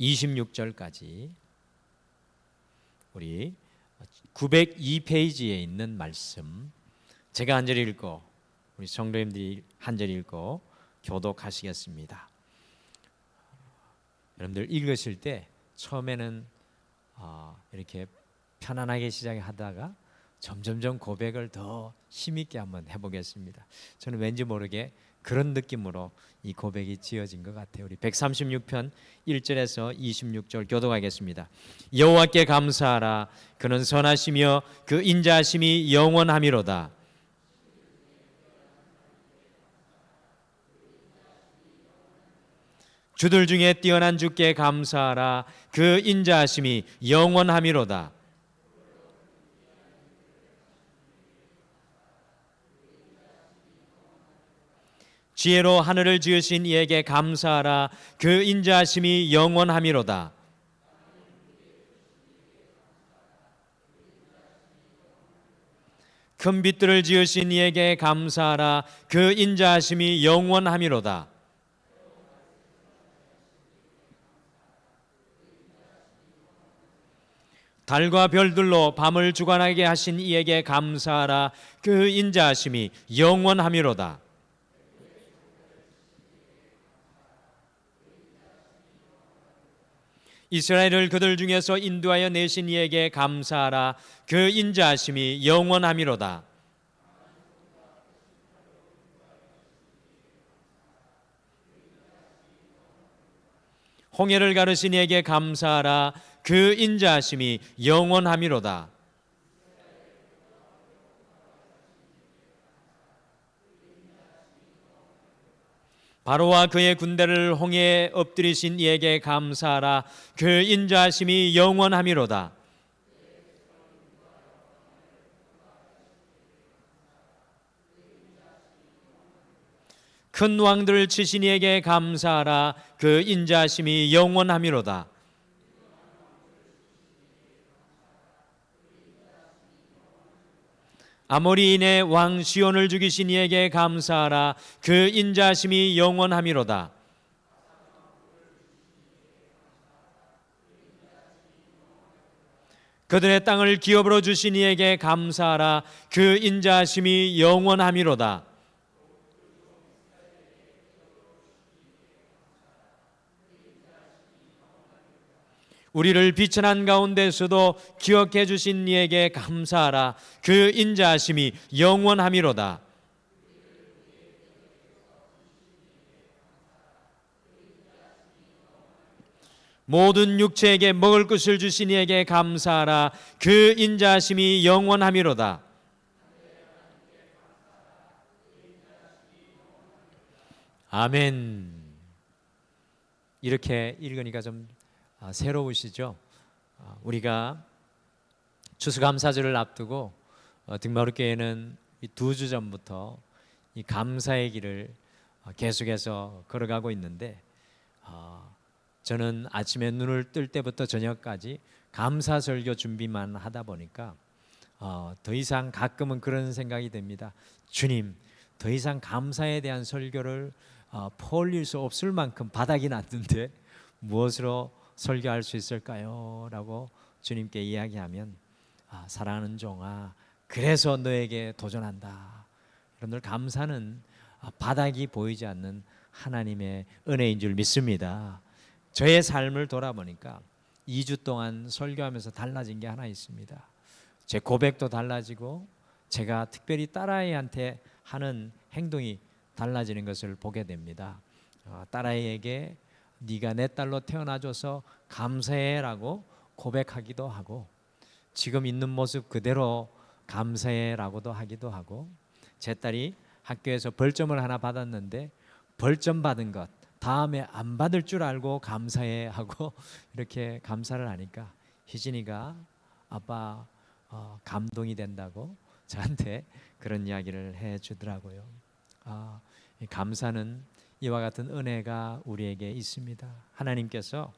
26절까지 우리 902페이지에 있는 말씀 제가 한 절 읽고 우리 성도님들이 한 절 읽고 교독하시겠습니다. 여러분들 읽으실 때 처음에는 이렇게 편안하게 시작하다가 점점점 고백을 더 힘있게 한번 해보겠습니다. 저는 왠지 모르게 그런 느낌으로 이 고백이 지어진 것 같아요. 우리 136편 1절에서 26절 교독하겠습니다. 여호와께 감사하라. 그는 선하시며 그 인자하심이 영원하미로다. 주들 중에 뛰어난 주께 감사하라. 그 인자하심이 영원하미로다. 지혜로 하늘을 지으신 이에게 감사하라. 그 인자하심이 영원하미로다. 큰 빛들을 지으신 이에게 감사하라. 그 인자하심이 영원하미로다. 달과 별들로 밤을 주관하게 하신 이에게 감사하라. 그 인자하심이 영원하미로다. 이스라엘을 그들 중에서 인도하여 내신 이에게 감사하라. 그 인자하심이 영원하미로다. 홍해를 가르신 이에게 감사하라. 그 인자하심이 영원하미로다. 바로와 그의 군대를 홍해에 엎드리신 이에게 감사하라. 그 인자하심이 영원하미로다. 큰 왕들을 치신 이에게 감사하라. 그 인자하심이 영원하미로다. 아모리인의 왕 시온을 죽이신 이에게 감사하라. 그 인자하심이 영원하미로다. 그들의 땅을 기업으로 주신 이에게 감사하라. 그 인자하심이 영원하미로다. 우리를 비천한 가운데서도 기억해 주신 이에게 감사하라. 그 인자하심이 영원하미로다. 모든 육체에게 먹을 것을 주신 이에게 감사하라. 그 인자하심이 영원하미로다. 아멘. 이렇게 읽으니까 좀 새로우시죠? 우리가 추수감사절을 앞두고 등마루교회는 2주 전부터 이 감사의 길을 계속해서 걸어가고 있는데 저는 아침에 눈을 뜰 때부터 저녁까지 감사 설교 준비만 하다 보니까 더 이상 가끔은 그런 생각이 듭니다. 주님, 더 이상 감사에 대한 설교를 퍼올릴 수 없을 만큼 바닥이 났는데 무엇으로 설교할 수 있을까요? 라고 주님께 이야기하면 사랑하는 종아, 그래서 너에게 도전한다. 여러분들, 감사는 바닥이 보이지 않는 하나님의 은혜인 줄 믿습니다. 저의 삶을 돌아보니까 2주 동안 설교하면서 달라진 게 하나 있습니다. 제 고백도 달라지고 제가 특별히 딸아이한테 하는 행동이 달라지는 것을 보게 됩니다. 딸아이에게 네가 내 딸로 태어나줘서 감사해라고 고백하기도 하고, 지금 있는 모습 그대로 감사해라고도 하기도 하고, 제 딸이 학교에서 벌점을 하나 받았는데 벌점 받은 것 다음에 안 받을 줄 알고 감사해 하고 이렇게 감사를 하니까 희진이가 아빠 감동이 된다고 저한테 그런 이야기를 해주더라고요. 감사는 이와 같은 은혜가 우리에게 있습니다. 하나님께서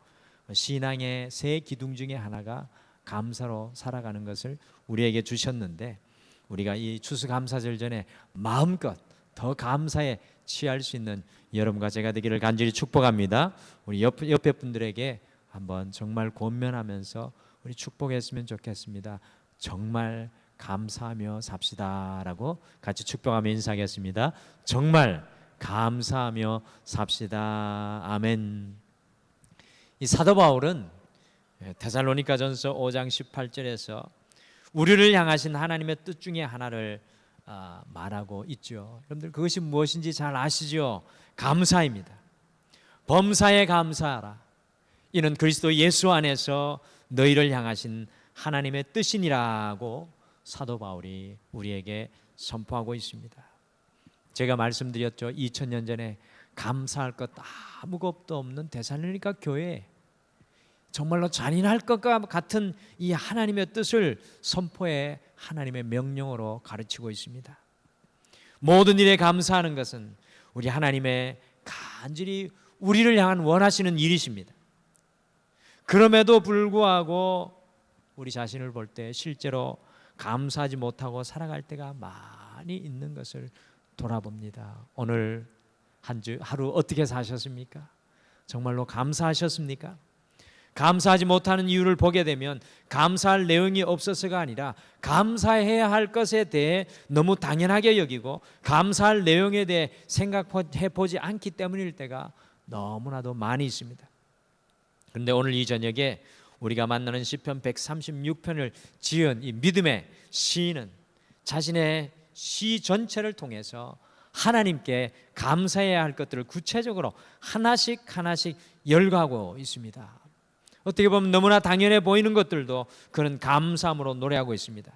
신앙의 세 기둥 중에 하나가 감사로 살아가는 것을 우리에게 주셨는데, 우리가 이 추수감사절 전에 마음껏 더 감사에 취할 수 있는 여러분과 제가 되기를 간절히 축복합니다. 우리 옆에 분들에게 한번 정말 권면하면서 우리 축복했으면 좋겠습니다. 정말 감사하며 삽시다라고 같이 축복하며 인사하겠습니다. 정말 감사하며 삽시다. 아멘. 이 사도 바울은 데살로니가전서 5장 18절에서 우리를 향하신 하나님의 뜻 중에 하나를 말하고 있죠. 여러분들 그것이 무엇인지 잘 아시죠? 감사입니다. 범사에 감사하라. 이는 그리스도 예수 안에서 너희를 향하신 하나님의 뜻이니라고 사도 바울이 우리에게 선포하고 있습니다. 제가 말씀드렸죠. 2000년 전에 감사할 것 아무것도 없는 데살로니가 교회에 정말로 잔인할 것과 같은 이 하나님의 뜻을 선포해 하나님의 명령으로 가르치고 있습니다. 모든 일에 감사하는 것은 우리 하나님의 간절히 우리를 향한 원하시는 일이십니다. 그럼에도 불구하고 우리 자신을 볼 때 실제로 감사하지 못하고 살아갈 때가 많이 있는 것을 돌아봅니다. 오늘 하루 어떻게 사셨습니까? 정말로 감사하셨습니까? 감사하지 못하는 이유를 보게 되면 감사할 내용이 없어서가 아니라 감사해야 할 것에 대해 너무 당연하게 여기고 감사할 내용에 대해 생각해 보지 않기 때문일 때가 너무나도 많이 있습니다. 그런데 오늘 이 저녁에 우리가 만나는 시편 136편을 지은 이 믿음의 시인은 자신의 시 전체를 통해서 하나님께 감사해야 할 것들을 구체적으로 하나씩 열거하고 있습니다. 어떻게 보면 너무나 당연해 보이는 것들도 그런 감사함으로 노래하고 있습니다.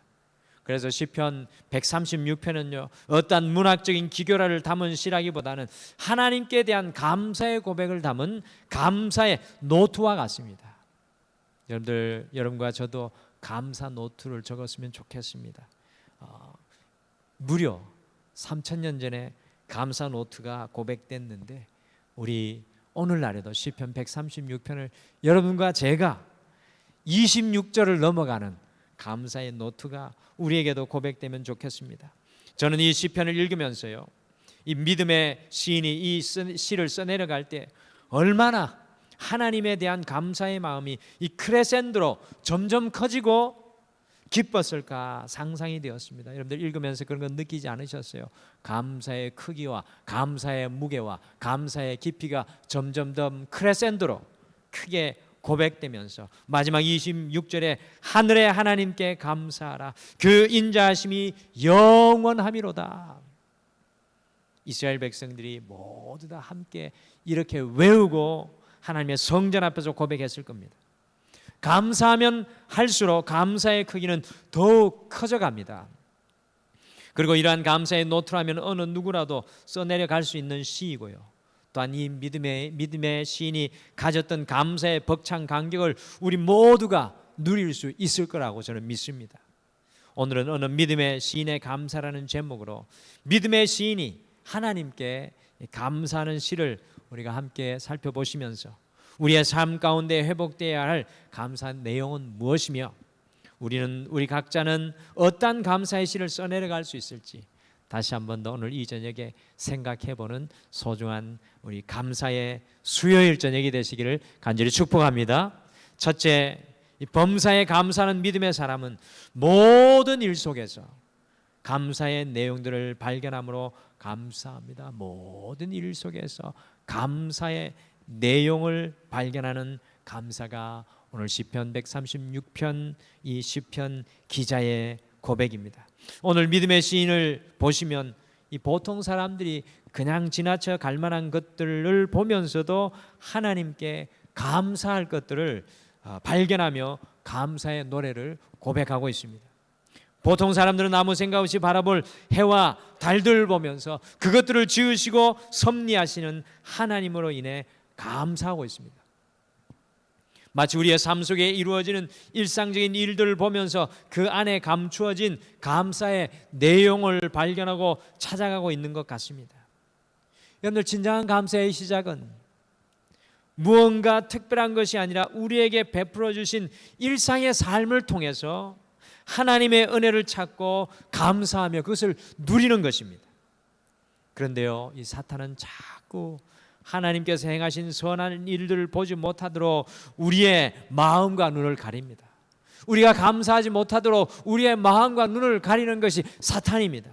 그래서 시편 136편은요 어떠한 문학적인 기교라를 담은 시라기보다는 하나님께 대한 감사의 고백을 담은 감사의 노트와 같습니다. 여러분과 저도 감사 노트를 적었으면 좋겠습니다. 무려 3000년 전에 감사 노트가 고백됐는데 우리 오늘날에도 시편 136편을 여러분과 제가 26절을 넘어가는 감사의 노트가 우리에게도 고백되면 좋겠습니다. 저는 이 시편을 읽으면서요 이 믿음의 시인이 이 시를 써내려갈 때 얼마나 하나님에 대한 감사의 마음이 이 크레센도로 점점 커지고 기뻤을까 상상이 되었습니다. 여러분들 읽으면서 그런 건 느끼지 않으셨어요? 감사의 크기와 감사의 무게와 감사의 깊이가 점점 더 크레센도로 크게 고백되면서 마지막 26절에 하늘의 하나님께 감사하라 그 인자하심이 영원함이로다. 이스라엘 백성들이 모두 다 함께 이렇게 외우고 하나님의 성전 앞에서 고백했을 겁니다. 감사하면 할수록 감사의 크기는 더욱 커져갑니다. 그리고 이러한 감사의 노트라면 어느 누구라도 써내려갈 수 있는 시이고요. 또한 이 믿음의 시인이 가졌던 감사의 벅찬 감격을 우리 모두가 누릴 수 있을 거라고 저는 믿습니다. 오늘은 어느 믿음의 시인의 감사라는 제목으로 믿음의 시인이 하나님께 감사하는 시를 우리가 함께 살펴보시면서 우리의 삶 가운데 회복되어야 할 감사 내용은 무엇이며 우리 각자는 어떠한 감사의 시를 써내려갈 수 있을지 다시 한 번 더 오늘 이 저녁에 생각해보는 소중한 우리 감사의 수요일 저녁이 되시기를 간절히 축복합니다. 첫째, 이 범사에 감사하는 믿음의 사람은 모든 일 속에서 감사의 내용들을 발견함으로 감사합니다. 모든 일 속에서 감사의 내용을 발견하는 감사가 오늘 시편 136편 이 시편 기자의 고백입니다. 오늘 믿음의 시인을 보시면 이 보통 사람들이 그냥 지나쳐 갈 만한 것들을 보면서도 하나님께 감사할 것들을 발견하며 감사의 노래를 고백하고 있습니다. 보통 사람들은 아무 생각 없이 바라볼 해와 달들을 보면서 그것들을 지으시고 섭리하시는 하나님으로 인해 감사하고 있습니다. 마치 우리의 삶 속에 이루어지는 일상적인 일들을 보면서 그 안에 감추어진 감사의 내용을 발견하고 찾아가고 있는 것 같습니다. 여러분들 진정한 감사의 시작은 무언가 특별한 것이 아니라 우리에게 베풀어 주신 일상의 삶을 통해서 하나님의 은혜를 찾고 감사하며 그것을 누리는 것입니다. 그런데요, 이 사탄은 자꾸 하나님께서 행하신 선한 일들을 보지 못하도록 우리의 마음과 눈을 가립니다. 우리가 감사하지 못하도록 우리의 마음과 눈을 가리는 것이 사탄입니다.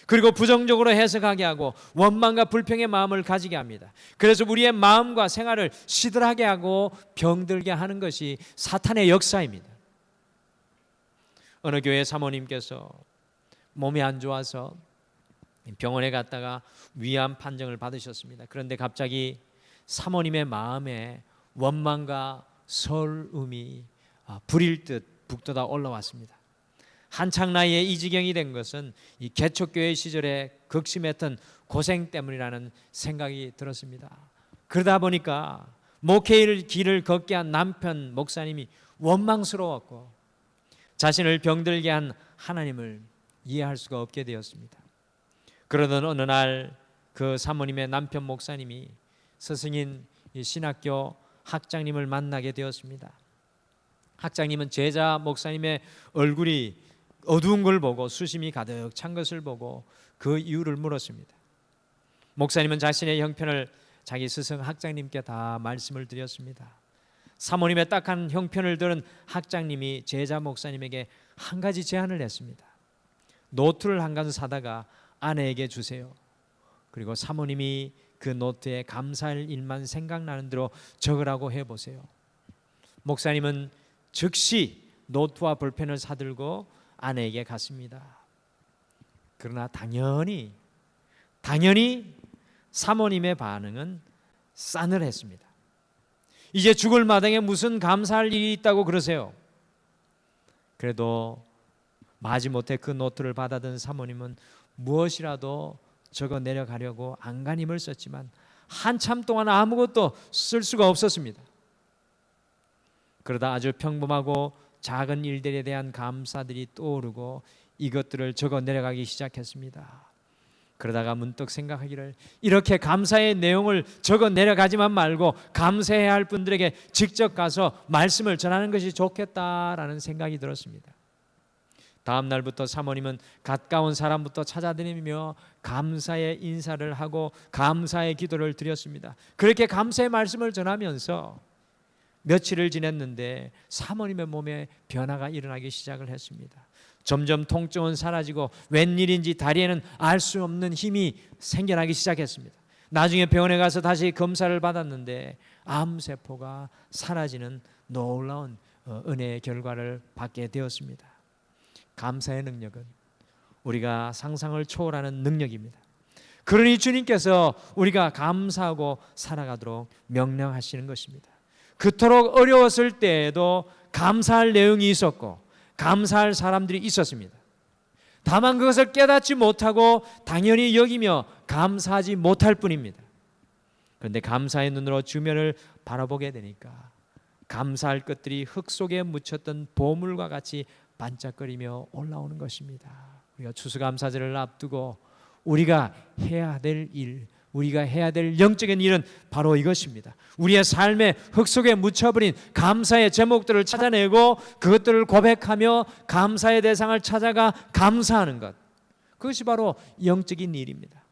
그리고 부정적으로 해석하게 하고 원망과 불평의 마음을 가지게 합니다. 그래서 우리의 마음과 생활을 시들하게 하고 병들게 하는 것이 사탄의 역사입니다. 어느 교회 사모님께서 몸이 안 좋아서 병원에 갔다가 위암 판정을 받으셨습니다. 그런데 갑자기 사모님의 마음에 원망과 서름이 불일 듯 북돋아 올라왔습니다. 한창 나이에 이 지경이 된 것은 이 개척교회 시절에 극심했던 고생 때문이라는 생각이 들었습니다. 그러다 보니까 목회의 길을 걷게 한 남편 목사님이 원망스러웠고 자신을 병들게 한 하나님을 이해할 수가 없게 되었습니다. 그러던 어느 날 그 사모님의 남편 목사님이 스승인 신학교 학장님을 만나게 되었습니다. 학장님은 제자 목사님의 얼굴이 어두운 걸 보고 수심이 가득 찬 것을 보고 그 이유를 물었습니다. 목사님은 자신의 형편을 자기 스승 학장님께 다 말씀을 드렸습니다. 사모님의 딱한 형편을 들은 학장님이 제자 목사님에게 한 가지 제안을 했습니다. 노트를 한 권 사다가 아내에게 주세요. 그리고 사모님이 그 노트에 감사할 일만 생각나는 대로 적으라고 해보세요. 목사님은 즉시 노트와 볼펜을 사들고 아내에게 갔습니다. 그러나 당연히 사모님의 반응은 싸늘했습니다. 이제 죽을 마당에 무슨 감사할 일이 있다고 그러세요? 그래도 마지못해 그 노트를 받아든 사모님은 무엇이라도 적어 내려가려고 안간힘을 썼지만 한참 동안 아무것도 쓸 수가 없었습니다. 그러다 아주 평범하고 작은 일들에 대한 감사들이 떠오르고 이것들을 적어 내려가기 시작했습니다. 그러다가 문득 생각하기를 이렇게 감사의 내용을 적어 내려가지만 말고 감사해야 할 분들에게 직접 가서 말씀을 전하는 것이 좋겠다라는 생각이 들었습니다. 다음 날부터 사모님은 가까운 사람부터 찾아다니며 감사의 인사를 하고 감사의 기도를 드렸습니다. 그렇게 감사의 말씀을 전하면서 며칠을 지냈는데 사모님의 몸에 변화가 일어나기 시작을 했습니다. 점점 통증은 사라지고 웬일인지 다리에는 알 수 없는 힘이 생겨나기 시작했습니다. 나중에 병원에 가서 다시 검사를 받았는데 암세포가 사라지는 놀라운 은혜의 결과를 받게 되었습니다. 감사의 능력은 우리가 상상을 초월하는 능력입니다. 그러니 주님께서 우리가 감사하고 살아가도록 명령하시는 것입니다. 그토록 어려웠을 때에도 감사할 내용이 있었고 감사할 사람들이 있었습니다. 다만 그것을 깨닫지 못하고 당연히 여기며 감사하지 못할 뿐입니다. 그런데 감사의 눈으로 주변을 바라보게 되니까 감사할 것들이 흙 속에 묻혔던 보물과 같이 반짝거리며 올라오는 것입니다. 우리가 추수감사절을 앞두고 우리가 해야 될 일, 우리가 해야 될 영적인 일은 바로 이것입니다. 우리의 삶의 흙 속에 묻혀버린 감사의 제목들을 찾아내고 그것들을 고백하며 감사의 대상을 찾아가 감사하는 것, 그것이 바로 영적인 일입니다.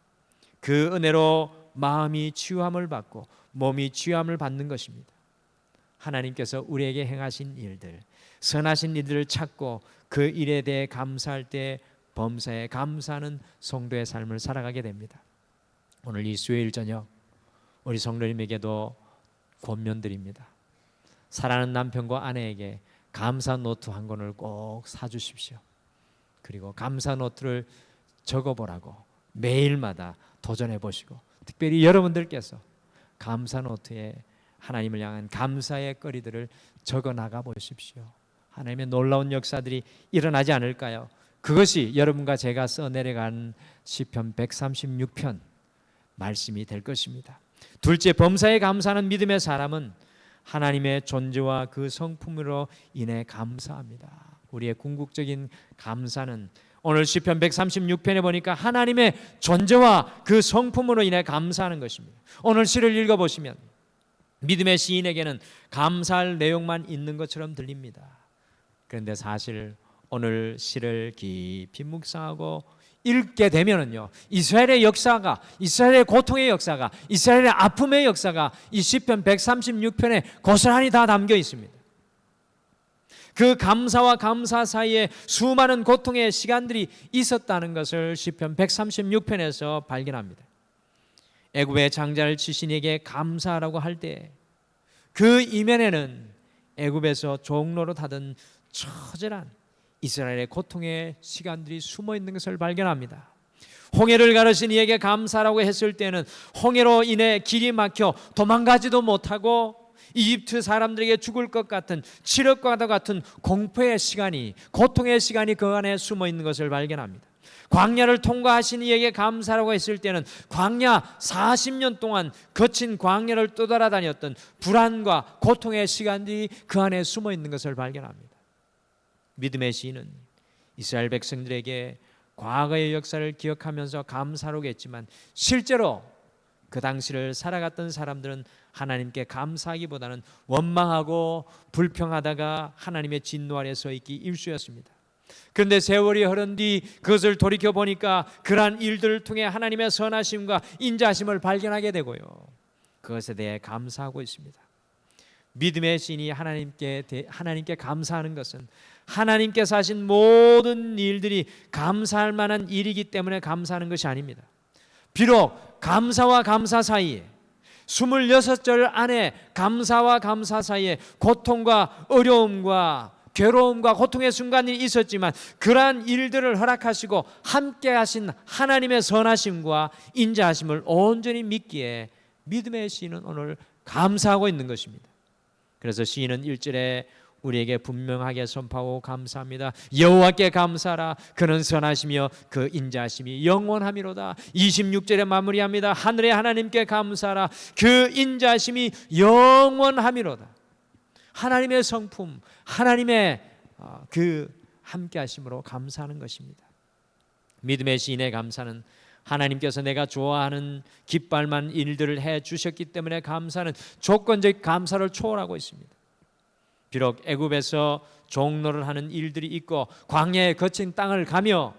그 은혜로 마음이 치유함을 받고 몸이 치유함을 받는 것입니다. 하나님께서 우리에게 행하신 일들, 선하신 일들을 찾고 그 일에 대해 감사할 때 범사에 감사하는 성도의 삶을 살아가게 됩니다. 오늘 이 수요일 저녁 우리 성도님에게도 권면드립니다. 사랑하는 남편과 아내에게 감사 노트 한 권을 꼭 사주십시오. 그리고 감사 노트를 적어보라고 매일마다 도전해 보시고 특별히 여러분들께서 감사 노트에 하나님을 향한 감사의 거리들을 적어 나가 보십시오. 하나님의 놀라운 역사들이 일어나지 않을까요? 그것이 여러분과 제가 써내려간 시편 136편 말씀이 될 것입니다. 둘째, 범사에 감사하는 믿음의 사람은 하나님의 존재와 그 성품으로 인해 감사합니다. 우리의 궁극적인 감사는 오늘 시편 136편에 보니까 하나님의 존재와 그 성품으로 인해 감사하는 것입니다. 오늘 시를 읽어보시면 믿음의 시인에게는 감사할 내용만 있는 것처럼 들립니다. 그런데 사실 오늘 시를 깊이 묵상하고 읽게 되면은요, 이스라엘의 역사가, 이스라엘의 고통의 역사가, 이스라엘의 아픔의 역사가 이 시편 136편에 고스란히 다 담겨 있습니다. 그 감사와 감사 사이에 수많은 고통의 시간들이 있었다는 것을 시편 136편에서 발견합니다. 애굽의 장자를 치신 이에게 감사하라고 할 때 그 이면에는 애굽에서 종로로 타던 처절한 이스라엘의 고통의 시간들이 숨어 있는 것을 발견합니다. 홍해를 가르신 이에게 감사라고 했을 때는 홍해로 인해 길이 막혀 도망가지도 못하고 이집트 사람들에게 죽을 것 같은, 치력과 같은 공포의 시간이, 고통의 시간이 그 안에 숨어 있는 것을 발견합니다. 광야를 통과하신 이에게 감사라고 했을 때는 광야 40년 동안 거친 광야를 떠돌아다녔던 불안과 고통의 시간들이 그 안에 숨어 있는 것을 발견합니다. 믿음의 시인은 이스라엘 백성들에게 과거의 역사를 기억하면서 감사라고 했지만 실제로 그 당시를 살아갔던 사람들은 하나님께 감사하기보다는 원망하고 불평하다가 하나님의 진노 아래 서 있기 일쑤였습니다. 그런데 세월이 흐른 뒤 그것을 돌이켜 보니까 그러한 일들을 통해 하나님의 선하심과 인자하심을 발견하게 되고요, 그것에 대해 감사하고 있습니다. 믿음의 신이 하나님께 감사하는 것은 하나님께서 하신 모든 일들이 감사할 만한 일이기 때문에 감사하는 것이 아닙니다. 비록 감사와 감사 사이에 26절 안에 감사와 감사 사이에 고통과 어려움과 괴로움과 고통의 순간이 있었지만 그러한 일들을 허락하시고 함께 하신 하나님의 선하심과 인자하심을 온전히 믿기에 믿음의 시인은 오늘 감사하고 있는 것입니다. 그래서 시인은 1절에 우리에게 분명하게 선포하고 감사합니다. 여호와께 감사하라. 그는 선하시며 그 인자하심이 영원하미로다. 26절에 마무리합니다. 하늘의 하나님께 감사하라. 그 인자하심이 영원하미로다. 하나님의 성품, 하나님의 그 함께하심으로 감사하는 것입니다. 믿음의 시인의 감사는 하나님께서 내가 좋아하는 기뻐할 만한 일들을 해 주셨기 때문에 감사는 조건적 감사를 초월하고 있습니다. 비록 애굽에서 종노를 하는 일들이 있고 광야의 거친 땅을 가며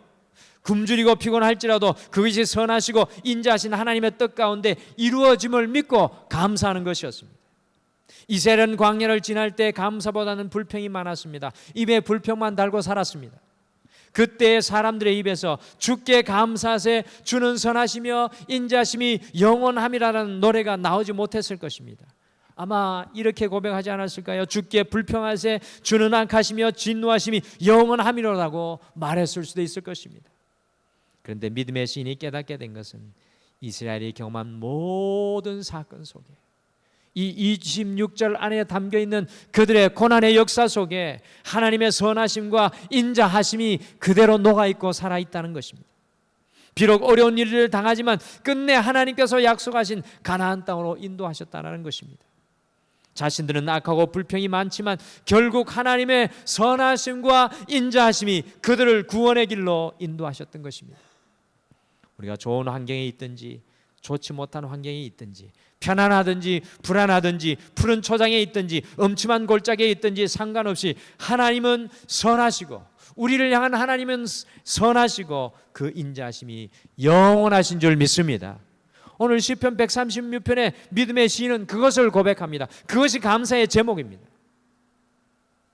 굶주리고 피곤할지라도 그것이 선하시고 인자하신 하나님의 뜻 가운데 이루어짐을 믿고 감사하는 것이었습니다. 이스라엘은 광야를 지날 때 감사보다는 불평이 많았습니다. 입에 불평만 달고 살았습니다. 그때 사람들의 입에서 주께 감사하세, 주는 선하시며 인자하심이 영원함이라는 노래가 나오지 못했을 것입니다. 아마 이렇게 고백하지 않았을까요? 주께 불평하세, 주는 악하시며 진노하심이 영원함이라고 말했을 수도 있을 것입니다. 그런데 믿음의 시인이 깨닫게 된 것은 이스라엘이 경험한 모든 사건 속에 이 26절 안에 담겨있는 그들의 고난의 역사 속에 하나님의 선하심과 인자하심이 그대로 녹아있고 살아있다는 것입니다. 비록 어려운 일을 당하지만 끝내 하나님께서 약속하신 가나안 땅으로 인도하셨다는 것입니다. 자신들은 악하고 불평이 많지만 결국 하나님의 선하심과 인자하심이 그들을 구원의 길로 인도하셨던 것입니다. 우리가 좋은 환경에 있든지 좋지 못한 환경에 있든지 편안하든지 불안하든지 푸른 초장에 있든지 음침한 골짜기에 있든지 상관없이 하나님은 선하시고 우리를 향한 하나님은 선하시고 그 인자하심이 영원하신 줄 믿습니다. 오늘 시편 136편의 믿음의 시인은 그것을 고백합니다. 그것이 감사의 제목입니다.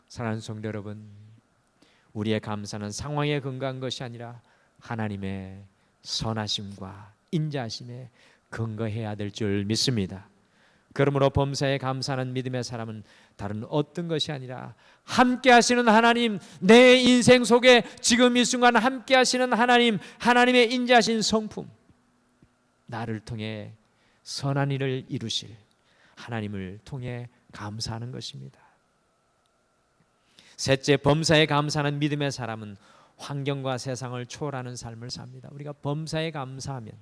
사랑하는 성도 여러분, 우리의 감사는 상황에 근거한 것이 아니라 하나님의 선하심과 인자하심에 근거해야 될 줄 믿습니다. 그러므로 범사에 감사하는 믿음의 사람은 다른 어떤 것이 아니라 함께 하시는 하나님, 내 인생 속에 지금 이 순간 함께 하시는 하나님, 하나님의 인자하신 성품, 나를 통해 선한 일을 이루실 하나님을 통해 감사하는 것입니다. 셋째, 범사에 감사하는 믿음의 사람은 환경과 세상을 초월하는 삶을 삽니다. 우리가 범사에 감사하면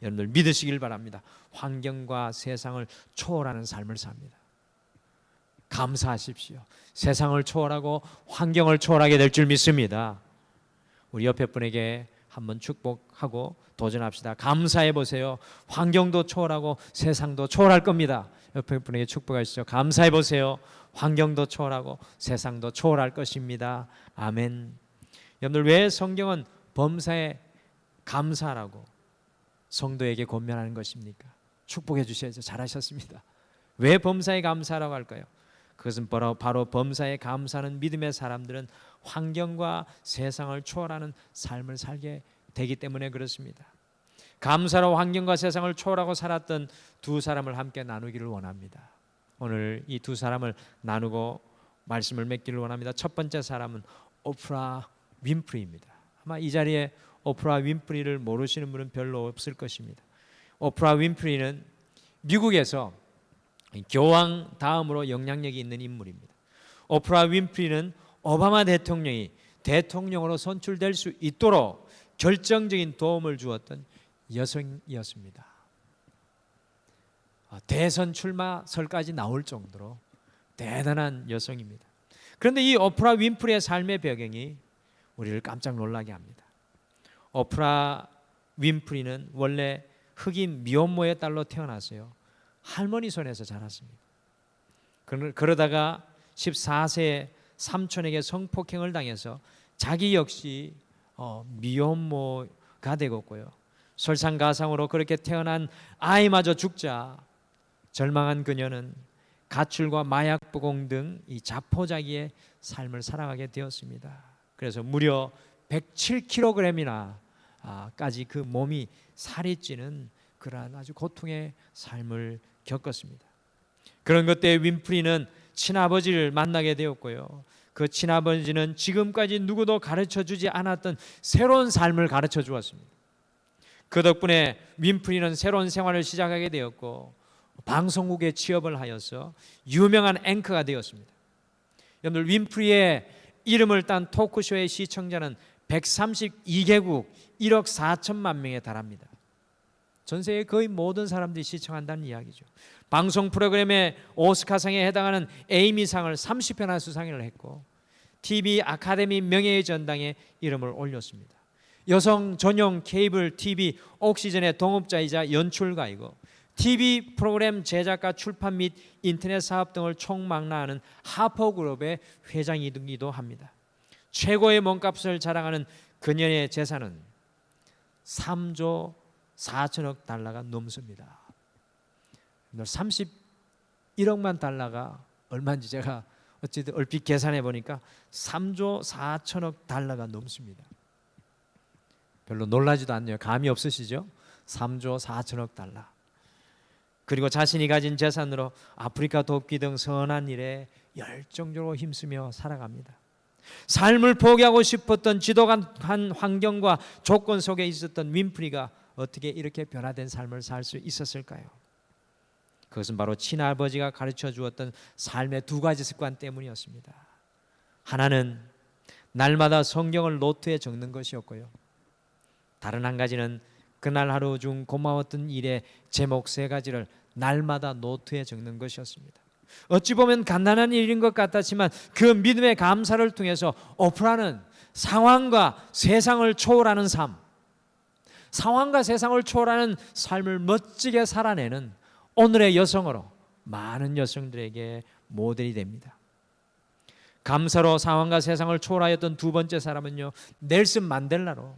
여러분들 믿으시길 바랍니다. 환경과 세상을 초월하는 삶을 삽니다. 감사하십시오. 세상을 초월하고 환경을 초월하게 될 줄 믿습니다. 우리 옆에 분에게 한번 축복하고 도전합시다. 감사해 보세요. 환경도 초월하고 세상도 초월할 겁니다. 옆에 분에게 축복하시죠. 감사해 보세요. 환경도 초월하고 세상도 초월할 것입니다. 아멘. 여러분들, 왜 성경은 범사에 감사라고 성도에게 권면하는 것입니까? 축복해 주셔야죠. 잘하셨습니다. 왜 범사에 감사라고 할까요? 그것은 바로 범사에 감사하는 믿음의 사람들은 환경과 세상을 초월하는 삶을 살게 되기 때문에 그렇습니다. 감사로 환경과 세상을 초월하고 살았던 두 사람을 함께 나누기를 원합니다. 오늘 이 두 사람을 나누고 말씀을 맺기를 원합니다. 첫 번째 사람은 오프라 윈프리입니다. 아마 이 자리에 오프라 윈프리를 모르시는 분은 별로 없을 것입니다. 오프라 윈프리는 미국에서 교황 다음으로 영향력이 있는 인물입니다. 오프라 윈프리는 오바마 대통령이 대통령으로 선출될 수 있도록 결정적인 도움을 주었던 여성이었습니다. 대선 출마설까지 나올 정도로 대단한 여성입니다. 그런데 이 오프라 윈프리의 삶의 배경이 우리를 깜짝 놀라게 합니다. 오프라 윈프리는 원래 흑인 미혼모의 딸로 태어났어요. 할머니 손에서 자랐습니다. 그러다가 14세에 삼촌에게 성폭행을 당해서 자기 역시 미혼모가 되었고요. 설상가상으로 그렇게 태어난 아이마저 죽자 절망한 그녀는 가출과 마약 부공 등 이 자포자기의 삶을 살아가게 되었습니다. 그래서 무려 107kg이나 까지 그 몸이 살이 찌는 그러한 아주 고통의 삶을 겪었습니다. 그런 것 때문에 윈프리는 친아버지를 만나게 되었고요. 그 친아버지는 지금까지 누구도 가르쳐주지 않았던 새로운 삶을 가르쳐 주었습니다. 그 덕분에 윈프리는 새로운 생활을 시작하게 되었고 방송국에 취업을 하여서 유명한 앵커가 되었습니다. 여러분들 윈프리의 이름을 딴 토크쇼의 시청자는 132개국 1억 4천만 명에 달합니다. 전 세계 거의 모든 사람들이 시청한다는 이야기죠. 방송 프로그램의 오스카상에 해당하는 에이미상을 30회나 수상을 했고 TV 아카데미 명예의 전당에 이름을 올렸습니다. 여성 전용 케이블 TV 옥시즌의 동업자이자 연출가이고 TV 프로그램 제작과 출판 및 인터넷 사업 등을 총망라하는 하퍼그룹의 회장이기도 합니다. 최고의 몸값을 자랑하는 그녀의 재산은 3조 4천억 달러가 넘습니다. 31억만 달러가 얼마인지 제가 어쨌든 얼핏 계산해 보니까 3조 4천억 달러가 넘습니다. 별로 놀라지도 않네요. 감이 없으시죠? 3조 4천억 달러. 그리고 자신이 가진 재산으로 아프리카 돕기 등 선한 일에 열정적으로 힘쓰며 살아갑니다. 삶을 포기하고 싶었던 지독한 환경과 조건 속에 있었던 윈프리가 어떻게 이렇게 변화된 삶을 살 수 있었을까요? 그것은 바로 친아버지가 가르쳐 주었던 삶의 두 가지 습관 때문이었습니다. 하나는 날마다 성경을 노트에 적는 것이었고요. 다른 한 가지는 그날 하루 중 고마웠던 일의 제목 세 가지를 날마다 노트에 적는 것이었습니다. 어찌 보면 간단한 일인 것 같았지만 그 믿음의 감사를 통해서 오프라는 상황과 세상을 초월하는 삶, 상황과 세상을 초월하는 삶을 멋지게 살아내는 오늘의 여성으로 많은 여성들에게 모델이 됩니다. 감사로 상황과 세상을 초월하였던 두 번째 사람은요, 넬슨 만델라로.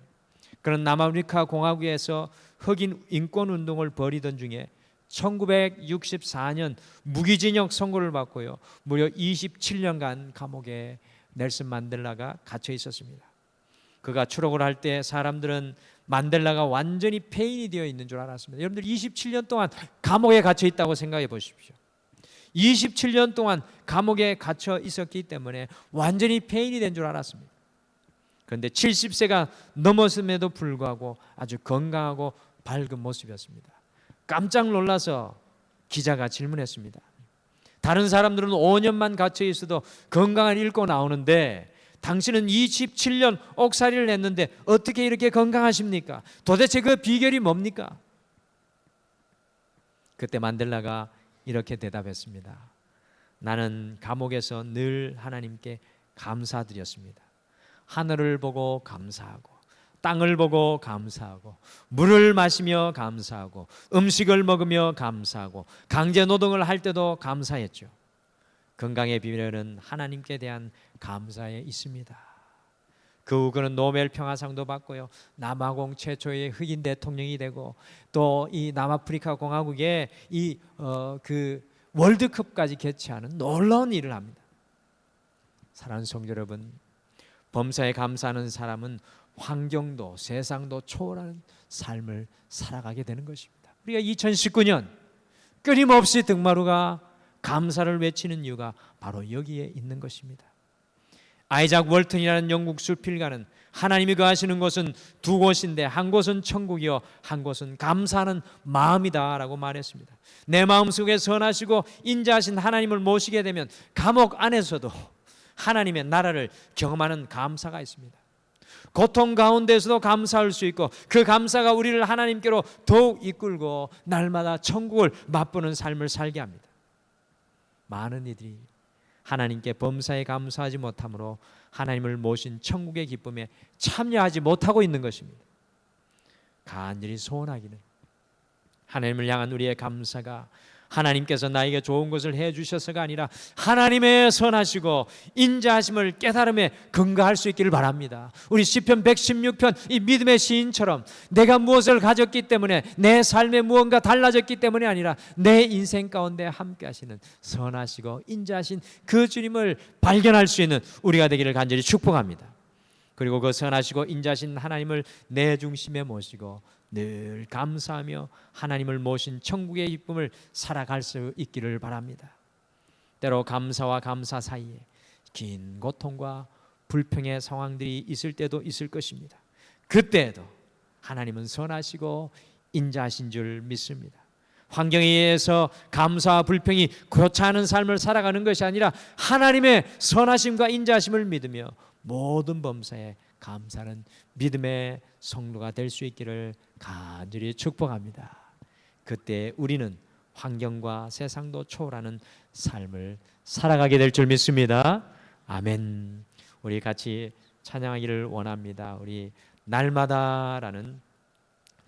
그런 남아프리카 공화국에서 흑인 인권 운동을 벌이던 중에 1964년 무기징역 선고를 받고요, 무려 27년간 감옥에 넬슨 만델라가 갇혀 있었습니다. 그가 추록을 할 때 사람들은 만델라가 완전히 폐인이 되어 있는 줄 알았습니다. 여러분들 27년 동안 감옥에 갇혀 있다고 생각해 보십시오. 27년 동안 감옥에 갇혀 있었기 때문에 완전히 폐인이 된 줄 알았습니다. 그런데 70세가 넘었음에도 불구하고 아주 건강하고 밝은 모습이었습니다. 깜짝 놀라서 기자가 질문했습니다. 다른 사람들은 5년만 갇혀 있어도 건강을 잃고 나오는데 당신은 27년 옥살이를 했는데 어떻게 이렇게 건강하십니까? 도대체 그 비결이 뭡니까? 그때 만델라가 이렇게 대답했습니다. 나는 감옥에서 늘 하나님께 감사드렸습니다. 하늘을 보고 감사하고 땅을 보고 감사하고 물을 마시며 감사하고 음식을 먹으며 감사하고 강제 노동을 할 때도 감사했죠. 건강의 비밀은 하나님께 대한 감사에 있습니다. 그 후 그는 노벨 평화상도 받고요. 남아공 최초의 흑인 대통령이 되고 또 이 남아프리카 공화국의 그 월드컵까지 개최하는 놀라운 일을 합니다. 사랑하는 성도 여러분, 범사에 감사하는 사람은 환경도 세상도 초월하는 삶을 살아가게 되는 것입니다. 우리가 2019년 끊임없이 등마루가 감사를 외치는 이유가 바로 여기에 있는 것입니다. 아이작 월튼이라는 영국 수필가는 하나님이 거하시는 곳은 두 곳인데 한 곳은 천국이요 한 곳은 감사하는 마음이다 라고 말했습니다. 내 마음속에 선하시고 인자하신 하나님을 모시게 되면 감옥 안에서도 하나님의 나라를 경험하는 감사가 있습니다. 고통 가운데서도 감사할 수 있고 그 감사가 우리를 하나님께로 더욱 이끌고 날마다 천국을 맛보는 삶을 살게 합니다. 많은 이들이 하나님께 범사에 감사하지 못함으로 하나님을 모신 천국의 기쁨에 참여하지 못하고 있는 것입니다. 간절히 소원하기는 하나님을 향한 우리의 감사가 하나님께서 나에게 좋은 것을 해주셔서가 아니라 하나님의 선하시고 인자하심을 깨달음에 근거할 수 있기를 바랍니다. 우리 시편 116편 이 믿음의 시인처럼 내가 무엇을 가졌기 때문에 내 삶에 무언가 달라졌기 때문이 아니라 내 인생 가운데 함께 하시는 선하시고 인자하신 그 주님을 발견할 수 있는 우리가 되기를 간절히 축복합니다. 그리고 그 선하시고 인자하신 하나님을 내 중심에 모시고 늘 감사하며 하나님을 모신 천국의 기쁨을 살아갈 수 있기를 바랍니다. 때로 감사와 감사 사이에 긴 고통과 불평의 상황들이 있을 때도 있을 것입니다. 그때에도 하나님은 선하시고 인자하신 줄 믿습니다. 환경에 의해서 감사와 불평이 교차하는 삶을 살아가는 것이 아니라 하나님의 선하심과 인자하심을 믿으며 모든 범사에 감사는 믿음의 성도가 될 수 있기를 간절히 축복합니다. 그때 우리는 환경과 세상도 초월하는 삶을 살아가게 될 줄 믿습니다. 아멘. 우리 같이 찬양하기를 원합니다. 우리 날마다라는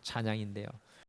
찬양인데요.